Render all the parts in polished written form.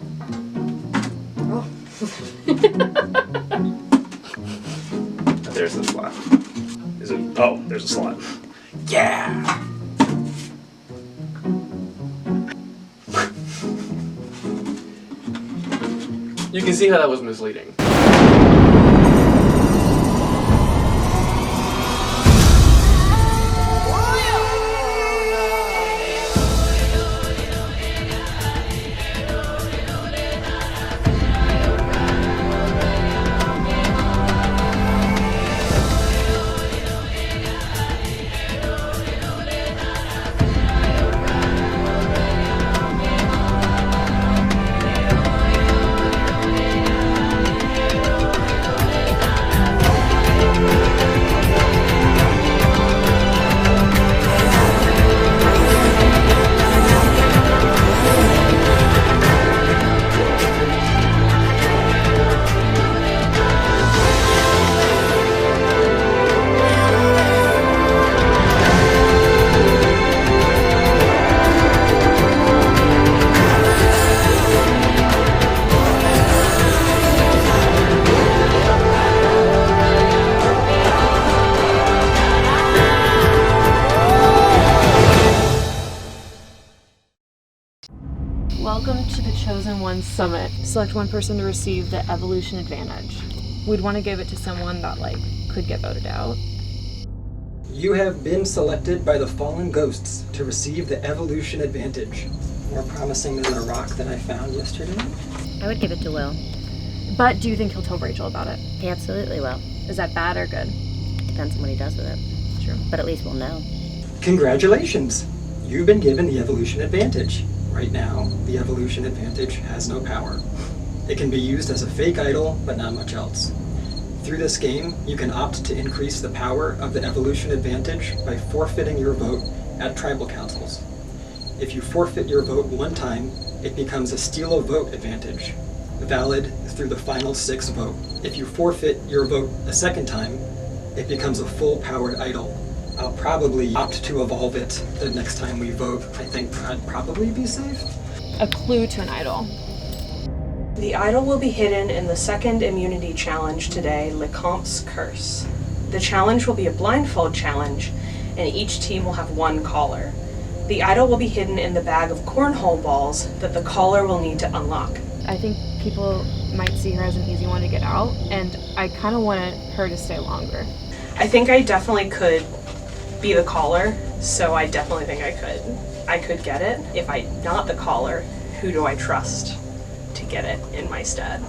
Oh. There's the slot. Is it? Oh, there's a slot. Yeah! You can see how that was misleading. Welcome to the Chosen One Summit. Select one person to receive the evolution advantage. We'd want to give it to someone that, could get voted out. You have been selected by the fallen ghosts to receive the evolution advantage. More promising than the rock that I found yesterday? I would give it to Will. But do you think he'll tell Rachel about it? He absolutely will. Is that bad or good? Depends on what he does with it. True. But at least we'll know. Congratulations! You've been given the evolution advantage. Right now, the evolution advantage has no power. It can be used as a fake idol, but not much else. Through this game, you can opt to increase the power of the evolution advantage by forfeiting your vote at tribal councils. If you forfeit your vote one time, it becomes a steal a vote advantage, valid through the final 6 vote. If you forfeit your vote a second time, it becomes a full-powered idol. I'll probably opt to evolve it the next time we vote. I think I'd probably be safe. A clue to an idol. The idol will be hidden in the second immunity challenge today, Lecomte's Curse. The challenge will be a blindfold challenge, and each team will have one caller. The idol will be hidden in the bag of cornhole balls that the caller will need to unlock. I think people might see her as an easy one to get out, and I kind of wanted her to stay longer. I think I definitely could be the caller, so I definitely think I could get it. If I'm not the caller, who do I trust to get it in my stead?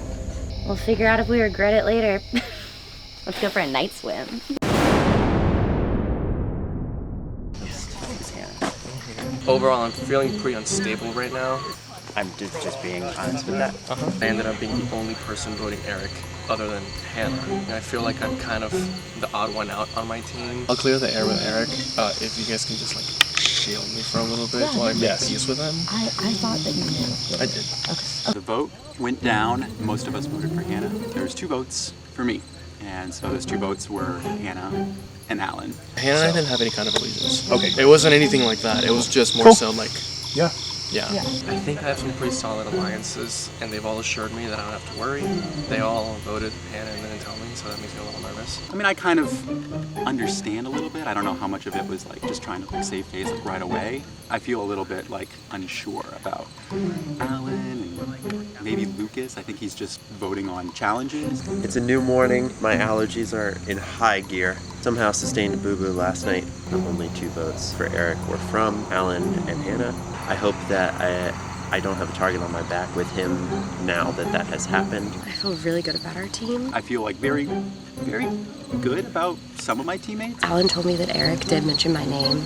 We'll figure out if we regret it later. Let's go for a night swim. Overall, I'm feeling pretty unstable right now. I'm just being honest with that. I ended up being the only person voting Eric other than Hannah. And I feel like I'm kind of the odd one out on my team. I'll clear the air with Eric if you guys can just shield me for a little bit while I make peace with him. I thought that you did. I did. Okay. The vote went down. Most of us voted for Hannah. There was 2 votes for me. And so those 2 votes were Hannah and Alan. Hannah and I didn't have any kind of allegiance. Okay. It wasn't anything like that. It was just more so Yeah. I think I have some pretty solid alliances, and they've all assured me that I don't have to worry. They all voted Hannah and didn't tell me, so that makes me a little nervous. I mean, I kind of understand a little bit. I don't know how much of it was just trying to save face right away. I feel a little bit unsure about Alan and maybe Lucas. I think he's just voting on challenges. It's a new morning. My allergies are in high gear. Somehow sustained a boo-boo last night. Only 2 votes for Eric were from Alan and Hannah. I hope that I don't have a target on my back with him now that has happened. I feel really good about our team. I feel very, very good about some of my teammates. Alan told me that Eric did mention my name,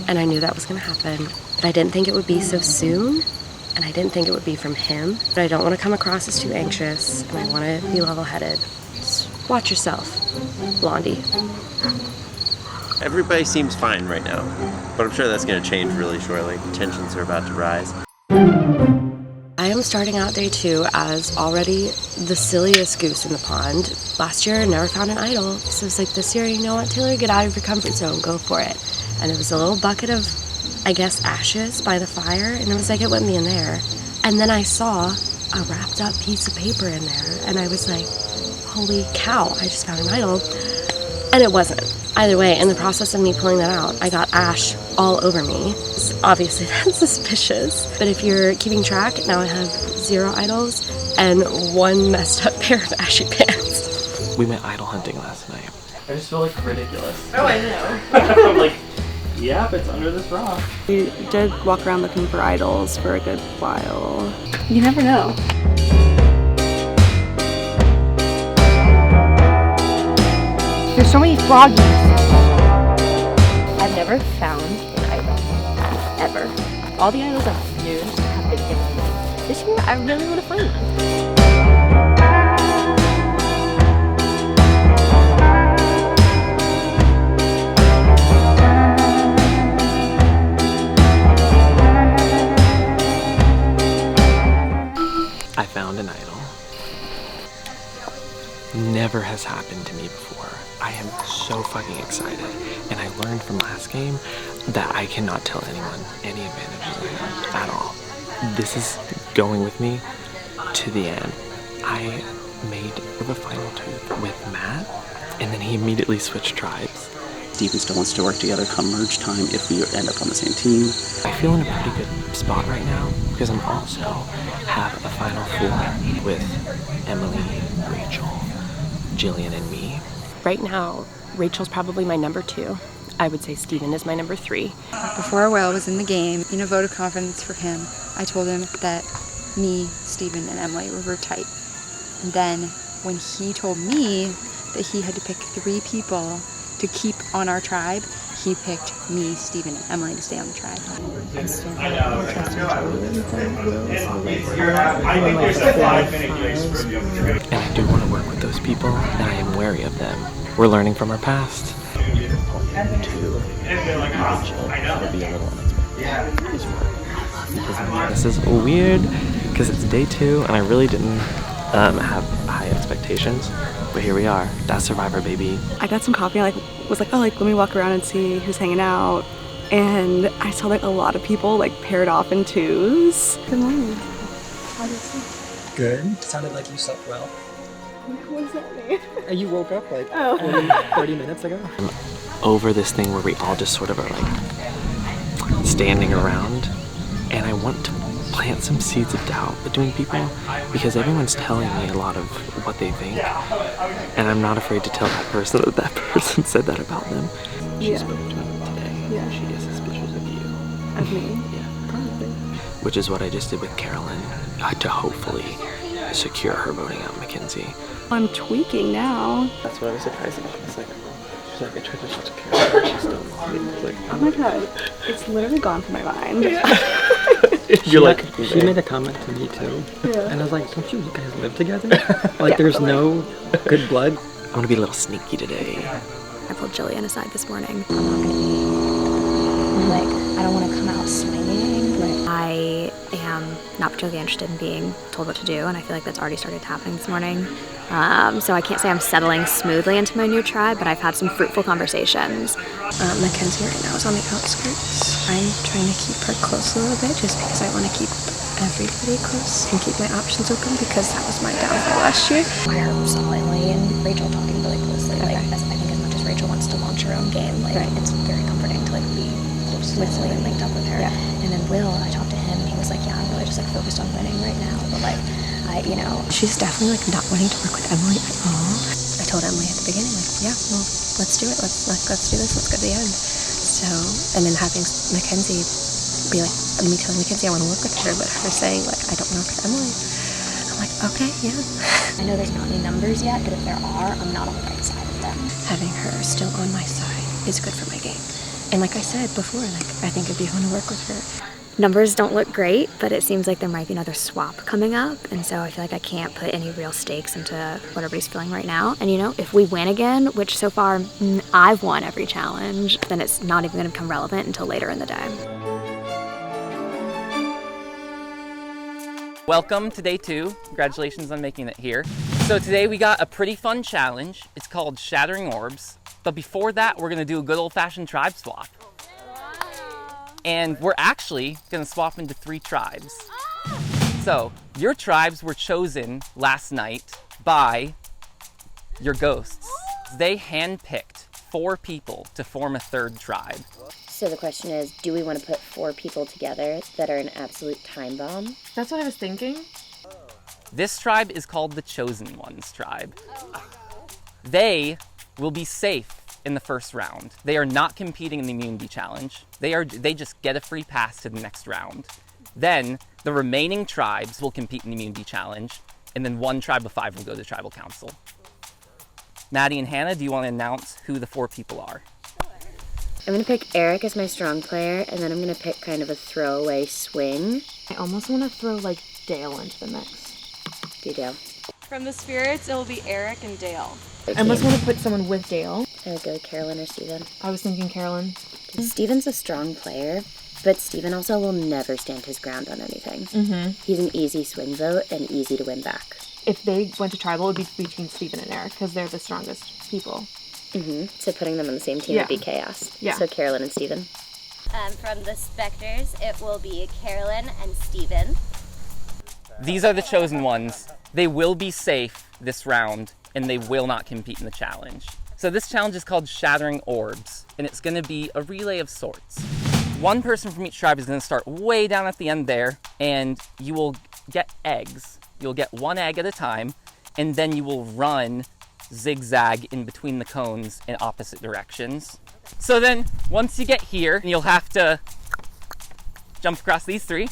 and I knew that was going to happen. But I didn't think it would be so soon, and I didn't think it would be from him. But I don't want to come across as too anxious, and I want to be level-headed. Just watch yourself, Blondie. Everybody seems fine right now, but I'm sure that's going to change really shortly. Tensions are about to rise. I am starting out day 2 as already the silliest goose in the pond. Last year, I never found an idol, so it's this year, you know what, Taylor, get out of your comfort zone, go for it. And there was a little bucket of, I guess, ashes by the fire, and it was it wouldn't be in there. And then I saw a wrapped up piece of paper in there. And I was like, holy cow, I just found an idol. And it wasn't. Either way, in the process of me pulling that out, I got ash all over me. So obviously that's suspicious. But if you're keeping track, now I have 0 idols and 1 messed up pair of ashy pants. We went idol hunting last night. I just feel like ridiculous. Oh, I know. I'm like, yep, it's under this rock. We did walk around looking for idols for a good while. You never know. There's so many froggies. I've never found an idol. Ever. All the idols I've used have been given. This year, I really want to find one. I found an idol. Never has happened to me before. I am so fucking excited. And I learned from last game that I cannot tell anyone any advantages I have at all. This is going with me to the end. I made the final tooth with Matt, and then he immediately switched tribes. Steven still wants to work together come merge time if we end up on the same team. I feel in a pretty good spot right now because I'm also have a final 4 with Emily, Rachel, Jillian, and me. Right now, Rachel's probably my number 2. I would say Steven is my number 3. Before Will was in the game, in a vote of confidence for him, I told him that me, Steven, and Emily were tight. And then when he told me that he had to pick 3 people to keep on our tribe, he picked me, Steven, and Emily to stay on the tribe. And I do want to work with those people, and I am wary of them. We're learning from our past. This is weird because it's day 2, and I really didn't have high expectations. But here we are. That's Survivor, baby. I got some coffee. I was like, oh, let me walk around and see who's hanging out. And I saw a lot of people paired off in 2s. Good morning. How did you? Good. Sounded like you slept well. What does that mean? You woke up 30 minutes ago? I'm over this thing where we all just sort of are standing around, and I want to plant some seeds of doubt between people because everyone's telling me a lot of what they think, and I'm not afraid to tell that person that that person said that about them. She spoke to me today. Yeah. She gets suspicious of you. Of me? Yeah. Probably. Which is what I just did with Carolyn to hopefully secure her voting out Mackenzie. I'm tweaking now. That's what I was surprised about. She's like, I tried to talk to Carolyn, she's still like, Oh my god, it's literally gone from my mind. She made a comment to me too. Yeah. And I was like, don't you guys live together? There's no good blood? I'm gonna be a little sneaky today. I pulled Jillian aside this morning. I'm not gonna be, I don't wanna come out swinging. I am not particularly interested in being told what to do, and I feel like that's already started happening this morning. So I can't say I'm settling smoothly into my new tribe, but I've had some fruitful conversations. Mackenzie right now is on the outskirts. I'm trying to keep her close a little bit just because I want to keep everybody close and keep my options open because that was my downfall last year. I saw Emily and Rachel talking really closely. Okay. I think as much as Rachel wants to launch her own game, it's very comforting to be closely linked up with her. Yeah. And then Will, I talked to him and he was like, yeah, I'm really just focused on winning right now. But she's definitely not wanting to work with Emily at all. I told Emily at the beginning, yeah, well, let's do it. Let's do this. Let's go to the end. So, and then having Mackenzie be like, me telling Mackenzie I want to work with her, but her saying I don't want to work with Emily. I'm like, okay, yeah. I know there's not any numbers yet, but if there are, I'm not on the right side of them. Having her still on my side is good for my game. And like I said before, I think it'd be fun to work with her. Numbers don't look great, but it seems like there might be another swap coming up, and so I feel like I can't put any real stakes into what everybody's feeling right now. And if we win again, which so far I've won every challenge, then it's not even going to become relevant until later in the day. Welcome to day 2. Congratulations on making it here. So today we got a pretty fun challenge. It's called Shattering Orbs. But before that, we're gonna do a good old-fashioned tribe swap. And we're actually gonna swap into 3 tribes. So, your tribes were chosen last night by your ghosts. They handpicked 4 people to form a 3rd tribe. So the question is, do we want to put 4 people together that are an absolute time bomb? That's what I was thinking. This tribe is called the Chosen Ones tribe. They will be safe in the first round. They are not competing in the immunity challenge. They just get a free pass to the next round. Then the remaining tribes will compete in the immunity challenge, and then 1 tribe of 5 will go to tribal council. Maddie and Hannah, do you want to announce who the 4 people are? I'm going to pick Eric as my strong player, and then I'm going to pick kind of a throwaway swing. I almost want to throw like Dale into the mix. Do Dale. From the spirits, it will be Eric and Dale. I almost want to put someone with Dale. I would go Carolyn or Steven. I was thinking Carolyn. Steven's a strong player, but Steven also will never stand his ground on anything. Mm-hmm. He's an easy swing vote and easy to win back. If they went to tribal, it would be between Steven and Eric because they're the strongest people. Mm-hmm. So putting them on the same team would be chaos. Yeah. So Carolyn and Steven. From the Spectres, it will be Carolyn and Steven. These are the Chosen Ones. They will be safe this round, and they will not compete in the challenge. So this challenge is called Shattering Orbs, and it's going to be a relay of sorts. 1 person from each tribe is going to start way down at the end there, and you will get eggs. You'll get 1 egg at a time, and then you will run zigzag in between the cones in opposite directions. So then, once you get here, you'll have to jump across these 3.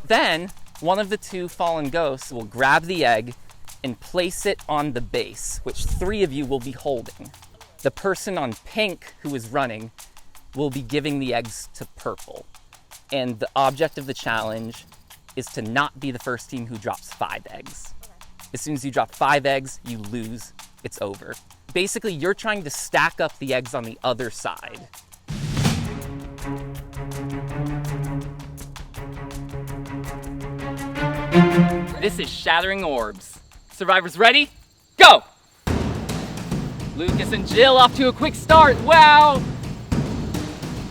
Then, one of the 2 fallen ghosts will grab the egg and place it on the base, which 3 of you will be holding. The person on pink who is running will be giving the eggs to purple. And the object of the challenge is to not be the first team who drops 5 eggs. As soon as you drop 5 eggs, you lose. It's over. Basically, you're trying to stack up the eggs on the other side. This is Shattering Orbs. Survivors ready? Go! Lucas and Jill off to a quick start. Wow!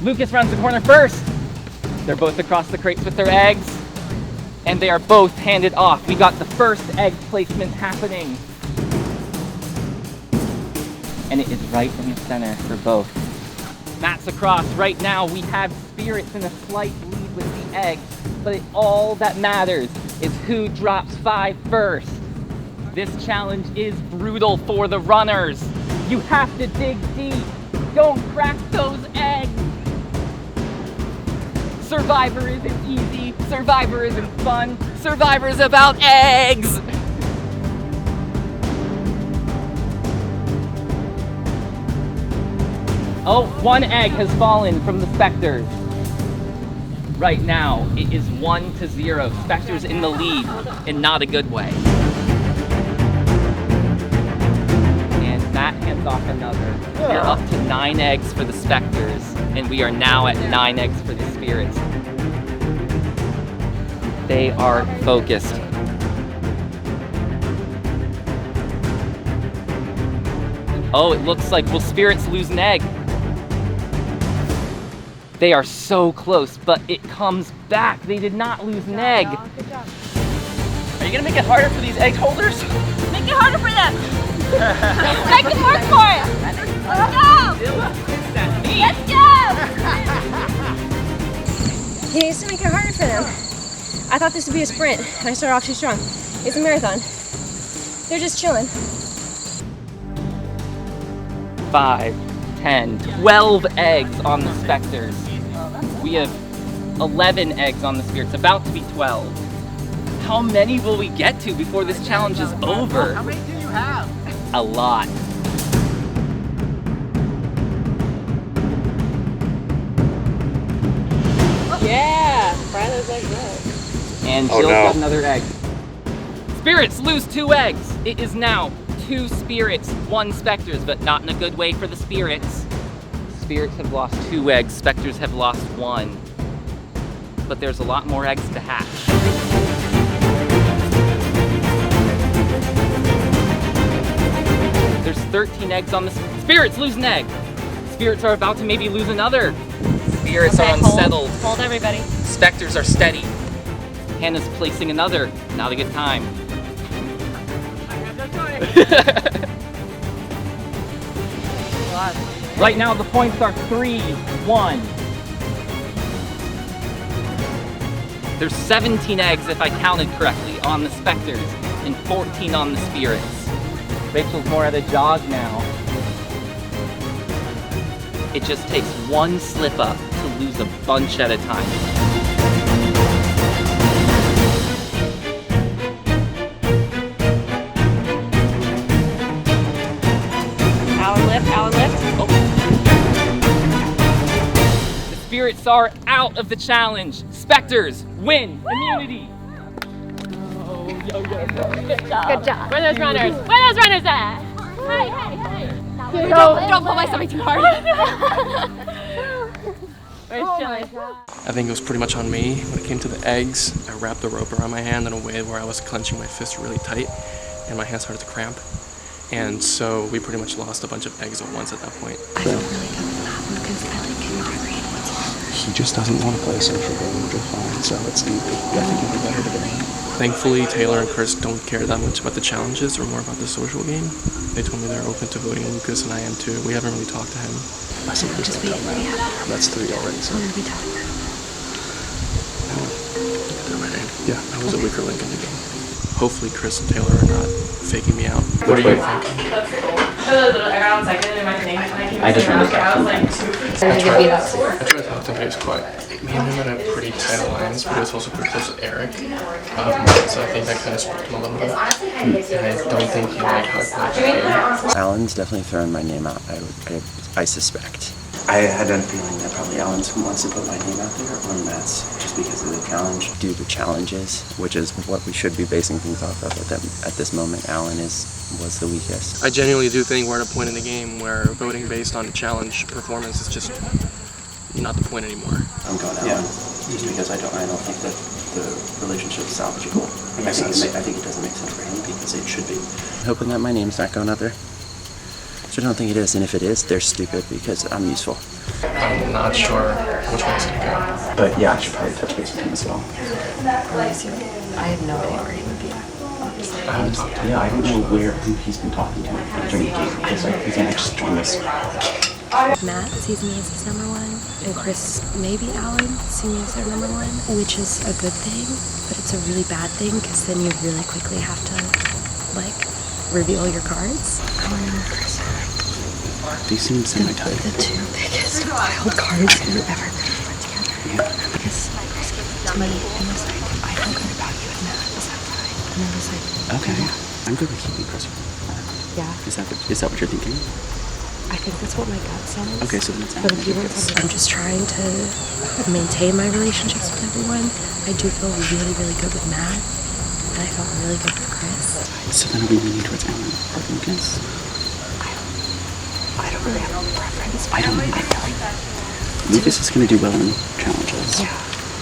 Lucas runs the corner first. They're both across the crates with their eggs, and they are both handed off. We got the first egg placement happening. And it is right in the center for both. Matt's across. Right now we have spirits in a slight lead with the eggs, but all that matters is who drops 5 first. This challenge is brutal for the runners. You have to dig deep. Don't crack those eggs. Survivor isn't easy. Survivor isn't fun. Survivor is about eggs. Oh, 1 egg has fallen from the Spectres. Right now, it is 1-0. Spectres in the lead, and not a good way. And Matt hands off another. We're up to 9 eggs for the Spectres, and we are now at 9 eggs for the Spirits. They are focused. Oh, it looks like, will Spirits lose an egg? They are so close, but it comes back. They did not lose an egg. Good job. Are you gonna make it harder for these egg holders? Make it harder for them! Make them work for it! Let's go! Let's go! He needs to make it harder for them. I thought this would be a sprint, and I started off too strong. It's a marathon. They're just chilling. 5, 10, 12 eggs on the Spectres. We have 11 eggs on the Spirits, about to be 12. How many will we get to before this challenge is over? How many do you have? A lot. Yeah! Fry those eggs up. And Jill's got another egg. Spirits lose 2 eggs. It is now 2 Spirits, 1 Spectres, but not in a good way for the Spirits. Spirits have lost 2 eggs, Spectres have lost 1. But there's a lot more eggs to hatch. There's 13 eggs on the Spirits lose an egg. Spirits are about to maybe lose another. Spirits are unsettled. Hold everybody. Spectres are steady. Hannah's placing another. Not a good time. Right now the points are 3-1. There's 17 eggs, if I counted correctly, on the specters and 14 on the spirits. Rachel's more at a jog now. It just takes one slip up to lose a bunch at a time. Hour lift. Oh. The spirits are out of the challenge. Specters win immunity. Oh, yo. Good job. Where are those runners? Where are those runners at? Hey. Don't pull my stomach too hard. Where's Chili? I think it was pretty much on me when it came to the eggs. I wrapped the rope around my hand in a way where I was clenching my fist really tight and my hand started to cramp. And so we pretty much lost a bunch of eggs at once at that point. I feel really good with that because I like him every He just doesn't want to play a social game, which is fine, so I think it'd be better to get him. Thankfully, Taylor and Chris don't care that much about the challenges or more about the social game. They told me they're open to voting Lucas, and I am too. We haven't really talked to him. I said, please don't tell me. That's 3 already, so. Yeah, I was a weaker link in the game. Hopefully Chris and Taylor are not faking me out. What do you think? I just remember I tried to talk to him, he was quiet. Me and him had a pretty tight alliance, but he was also pretty close to Eric. So I think that kind of spooked him a little bit. And I don't think he like hugged me. Alan's definitely thrown my name out, I suspect. I had a feeling that probably Alan wants to put my name out there, or Matt's, just because of the challenge. Do the challenges, which is what we should be basing things off of at this moment. Alan was the weakest. I genuinely do think we're at a point in the game where voting based on challenge performance is just not the point anymore. I'm going Alan, just because I don't think that the relationship is salvageable. I think it doesn't make sense for him because it should be. Hoping that my name's not going out there. So I don't think it is, and if it is, they're stupid because I'm useful. I'm not sure which one's gonna go. But yeah, I should probably touch base with him as well. I have no idea where he would be at. I haven't talked to him. Yeah, I don't know who he's been talking to during the game because he's gonna just join us. Matt sees me as his number one, and Chris, maybe Alan, see me as their number one, which is a good thing, but it's a really bad thing because then you really quickly have to, reveal your cards. Alan and Chris are These seem semi-tight. the two biggest wild cards you've ever put together. Yeah. Because Chris gave it to me and was like, I feel good about you and Matt, is that fine? And I was like, Okay. Yeah. I'm good with keeping Chris. Yeah. Is that what you're thinking? I think that's what my gut says. Okay, so then it's But if you want something, I'm just trying to maintain my relationships with everyone. I do feel really, really good with Matt, and I felt really good with Chris. So then are we leaning towards Alan or Lucas? I don't really have a preference. I feel like Lucas is going to do well in challenges,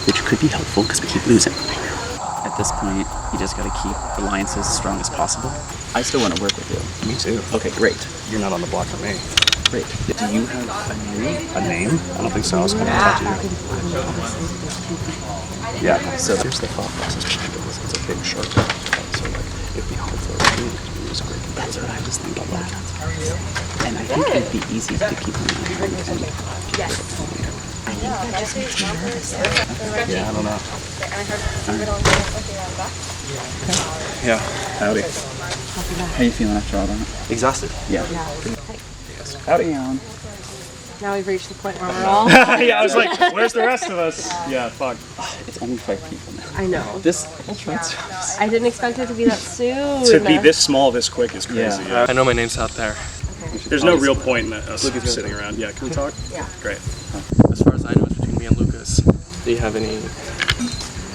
which could be helpful because we keep losing. At this point, you just got to keep alliances as strong as possible. I still want to work with you. Me too. Okay, great. You're not on the block for me. Great. Do you have a name? A name? I don't think so. I was going to talk to you. Yeah, so here's the thought process behind it. It's a big shark. So it'd be hard for us to use a great competitor. That's what I was thinking. And I think it'd be easy to keep an eye on and Yes. I think that just makes me nervous. Yeah, I don't know. Yeah. Howdy. How you feeling after all that? Exhausted. Yeah. Howdy, Alan. Now we've reached the point where we're all. Yeah, I was like, where's the rest of us? Yeah, fuck. It's only 5 people now. I know. This whole transfer. I didn't expect it to be that soon. To be this small, this quick is crazy. Yeah. I know my name's out there. There's no real point in us sitting around. Yeah, can we talk? Yeah. Great. As far as I know, it's between me and Lucas. Do you have any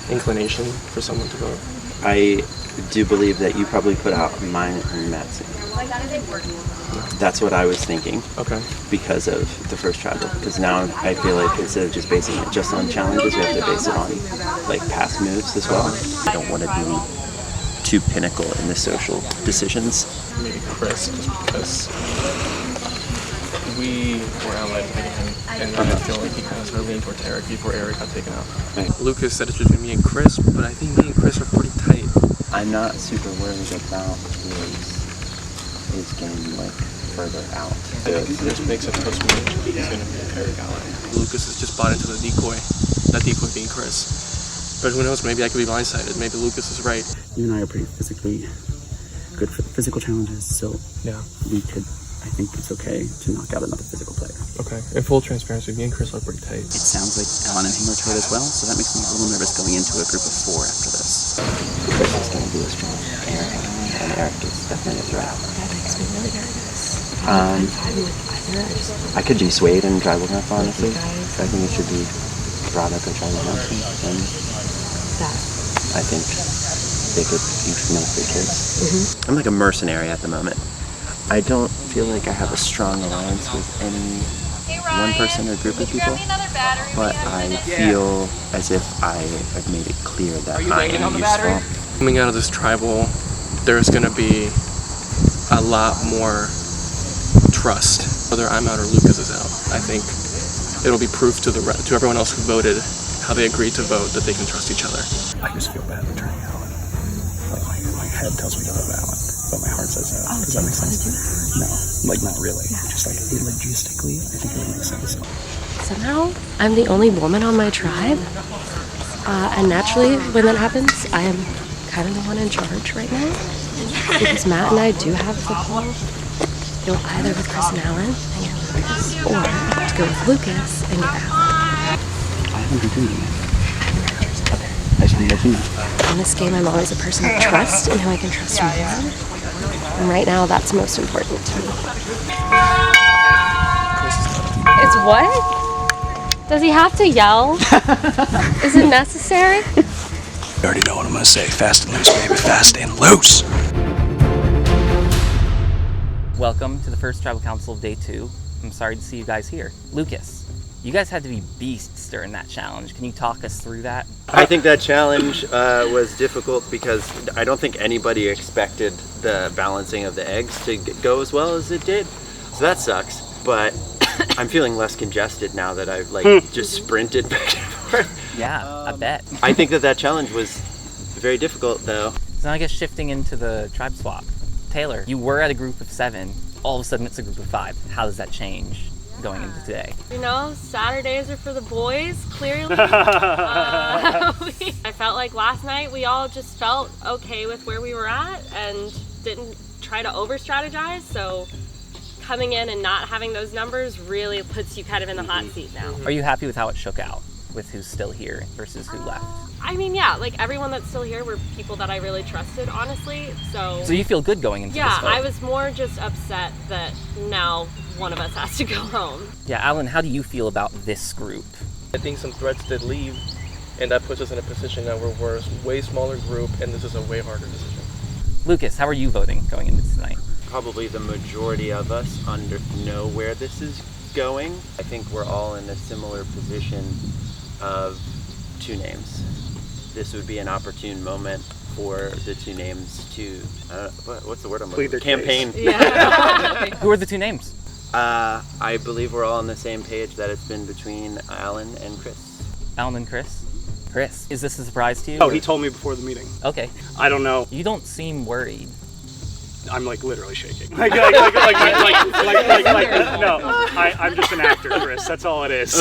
inclination for someone to vote? I do believe that you probably put out mine and Matt's name. That's what I was thinking. Okay. Because of the first tribal. Because now I feel like instead of just basing it just on challenges, we have to base it on past moves as well. I don't want to be too pinnacle in the social decisions. Maybe Chris, just because we were allied with him. and I feel like he kind of started leaning towards Eric before Eric got taken out. Lucas said it's between me and Chris, but I think me and Chris are pretty tight. I'm not super worried about his game like further out. I think this makes it post-match. He's going to be Eric Allen. Lucas has just bought into the decoy, that decoy being Chris. But who knows, maybe I could be blindsided. Maybe Lucas is right. You and I are pretty physically good for the physical challenges, so yeah, I think it's okay to knock out another physical player. Okay, in full transparency, me and Chris are pretty tight. It sounds like Alan and him are tight as well, so that makes me a little nervous going into a group of 4 after this. Chris is going to be a strong Eric, and Eric is definitely a threat. That makes me really nervous. I could do Suede and Tribal Enough, honestly. I think it should be Broderick or Charlie Johnson, and I think they could each make their case. I'm like a mercenary at the moment. I don't feel like I have a strong alliance with any one person or group of people, but I feel as if I have made it clear that I am useful. Coming out of this tribal, there's going to be a lot more trust, whether I'm out or Lucas is out. I think it'll be proof to everyone else who voted how they agreed to vote that they can trust each other. I just feel bad for turning Alan. Like my head tells me to love Alan, but my heart says no. Does that make sense? No, like not really. Just like logistically, I think it would make sense. Somehow, I'm the only woman on my tribe. And naturally, when that happens, I am kind of the one in charge right now. Because Matt and I do have the pull. Go either with Chris and Alan and get Lucas, or to go with Lucas and get Alan. I haven't been doing it. I just want to let you know. In this game, I'm always a person of trust and who I can trust more. And right now, that's most important to me. It's what? Does he have to yell? Is it necessary? You already know what I'm going to say. Fast and loose, baby. Fast and loose. Welcome to the first Tribal Council of Day 2. I'm sorry to see you guys here. Lucas, you guys had to be beasts during that challenge. Can you talk us through that? I think that challenge was difficult because I don't think anybody expected the balancing of the eggs to go as well as it did. So that sucks, but I'm feeling less congested now that I've just sprinted back and forth. Yeah, I bet. I think that challenge was very difficult though. So now I guess shifting into the tribe swap. Taylor, you were at a group of 7. All of a sudden it's a group of 5. How does that change going into today? You know, Saturdays are for the boys, clearly. I felt like last night we all just felt okay with where we were at and didn't try to over-strategize, so coming in and not having those numbers really puts you kind of in the hot seat now. Are you happy with how it shook out, with who's still here versus who left? I mean, yeah, like everyone that's still here were people that I really trusted, honestly, so... So you feel good going into this vote? Yeah, I was more just upset that now one of us has to go home. Yeah, Alan, how do you feel about this group? I think some threats did leave, and that puts us in a position now where we're a way smaller group, and this is a way harder decision. Lucas, how are you voting going into tonight? Probably the majority of us know where this is going. I think we're all in a similar position of 2 names. This would be an opportune moment for the 2 names to, what's the word I'm looking for? Campaign. Yeah. Who are the 2 names? I believe we're all on the same page that it's been between Alan and Chris. Alan and Chris? Chris, is this a surprise to you? Oh, he told me before the meeting. Okay. I don't know. You don't seem worried. I'm like literally shaking. No, I'm just an actor, Chris. That's all it is.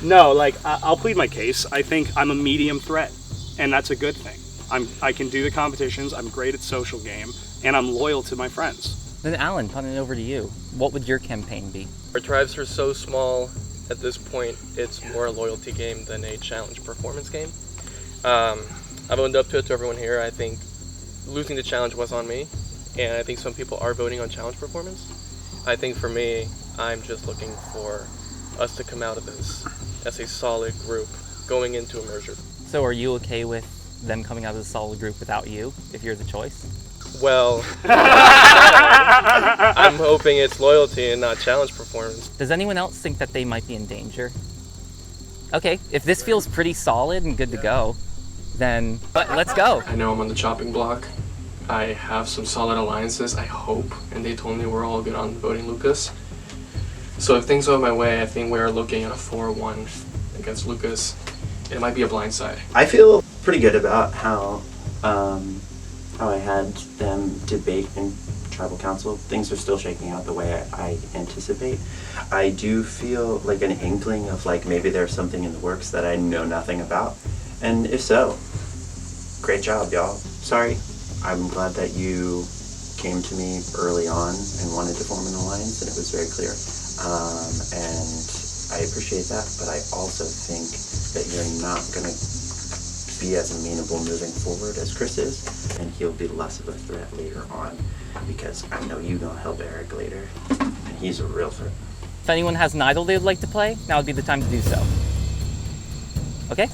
No, I'll plead my case. I think I'm a medium threat, and that's a good thing. I can do the competitions. I'm great at social game, and I'm loyal to my friends. Then Alan, punting it over to you. What would your campaign be? Our tribes are so small at this point, it's more a loyalty game than a challenge performance game. I've owned up to it to everyone here. I think losing the challenge was on me, and I think some people are voting on challenge performance. I think for me, I'm just looking for us to come out of this as a solid group going into a merger. So are you okay with them coming out of the solid group without you, if you're the choice? Well, I'm hoping it's loyalty and not challenge performance. Does anyone else think that they might be in danger? Okay, if this feels pretty solid and good to go, then let's go. I know I'm on the chopping block. I have some solid alliances, I hope, and they told me we're all good on voting Lucas. So if things go my way, I think we're looking at a 4-1 against Lucas. It might be a blind side. I feel pretty good about how I had them debate in tribal council. Things are still shaking out the way I anticipate. I do feel like an inkling of like maybe there's something in the works that I know nothing about. And if so, great job, y'all. Sorry. I'm glad that you came to me early on and wanted to form an alliance, and it was very clear. And I appreciate that, but I also think that you're not going to be as amenable moving forward as Chris is, and he'll be less of a threat later on, because I know you're going to help Eric later, and he's a real threat. If anyone has an idol they would like to play, now would be the time to do so. Okay?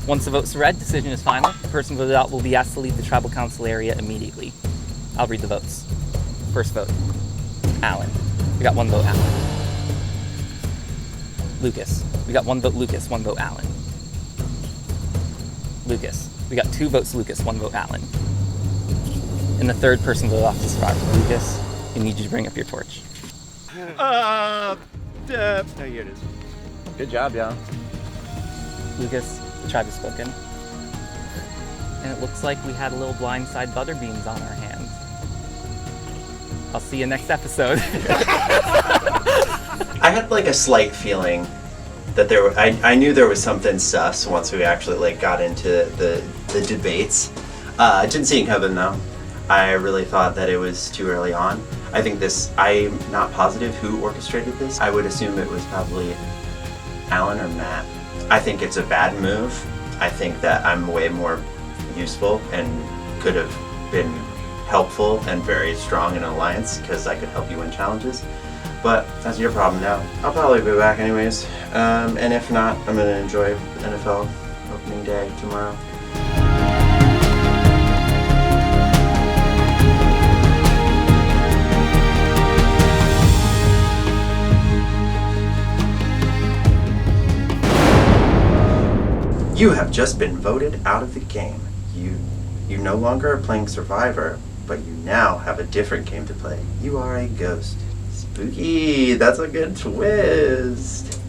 Once the votes are read, decision is final. The person voted out will be asked to leave the tribal council area immediately. I'll read the votes. First vote, Alan. We got 1 vote, Alan. Lucas. We got 1 vote, Lucas, 1 vote, Alan. Lucas. We got 2 votes, Lucas, 1 vote, Alan. And the third person voted off the survivor, Lucas. I need you to bring up your torch. Oh, here it is. Good job, y'all. Lucas, the tribe has spoken. And it looks like we had a little blindside butterbeans on our hands. I'll see you next episode. I had like a slight feeling that I knew there was something sus once we actually like got into the debates. I didn't see it coming though. I really thought that it was too early on. I think I'm not positive who orchestrated this. I would assume it was probably Alan or Matt. I think it's a bad move. I think that I'm way more useful and could have been helpful and very strong in an alliance because I could help you win challenges. But that's your problem now. I'll probably be back anyways. And if not, I'm gonna enjoy NFL opening day tomorrow. You have just been voted out of the game. You no longer are playing Survivor, but you now have a different game to play. You are a ghost. Spooky, that's a good twist.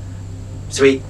Sweet.